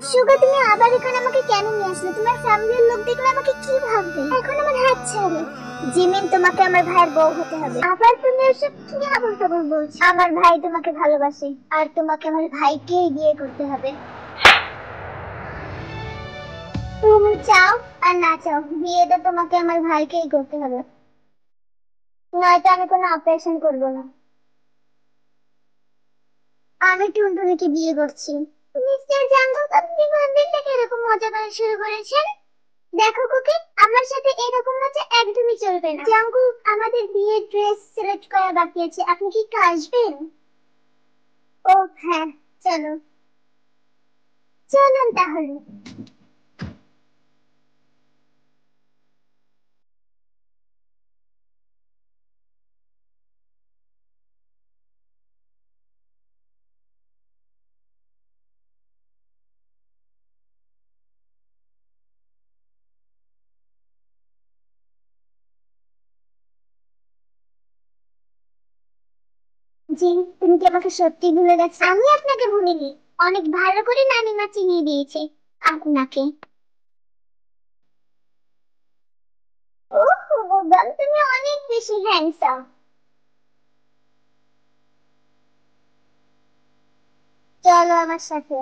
সুগা, তুমি আবার এখানে আমাকে কেন নিয়ে আসলে? তোমার ফ্যামিলির লোক দেখলে আমাকে কি ভাববে? এখন আমার হাত ছাড়ো। জিমিন, তোমাকে আমার ভাইয়ের বউ হতে হবে। আবার তুমি এসব কি আবল তাবল বলছো? আমার ভাই তোমাকে ভালোবাসে, আর তোমাকে আমার ভাইকেই বিয়ে করতে হবে। তুমি চাও আর না চাও, বিয়েটা তোমাকে আমার ভাইকেই করতে হবে, নয়তো আমি কোনো অপারেশন করবো না। আমি টুনটুনিকে বিয়ে করছি। মিস্টার জাঙ্গল, আপনি দিনটাকে এরকম মজা করে শুরু করেছেন? দেখো কুকি, আমার সাথে এরকম মজা একদমই চলবে না। জাঙ্গল, আমাদের বিয়ের ড্রেস সিলেক্ট করা বাকি আছে, আপনি কি একটু আসবেন? ও হ্যাঁ, চলো, চলুন তাহলে। জি, তুমি কি আমাকে সত্যি ভুলে গেছো? আমি আপনাকে ভুলিনি, অনেক ভালো করে নানিমা চিনিয়ে দিয়েছে আপনাকে। ওহ বোগাম, তুমি অনেক বেশি হ্যান্ডসাম। চলো আমার সাথে।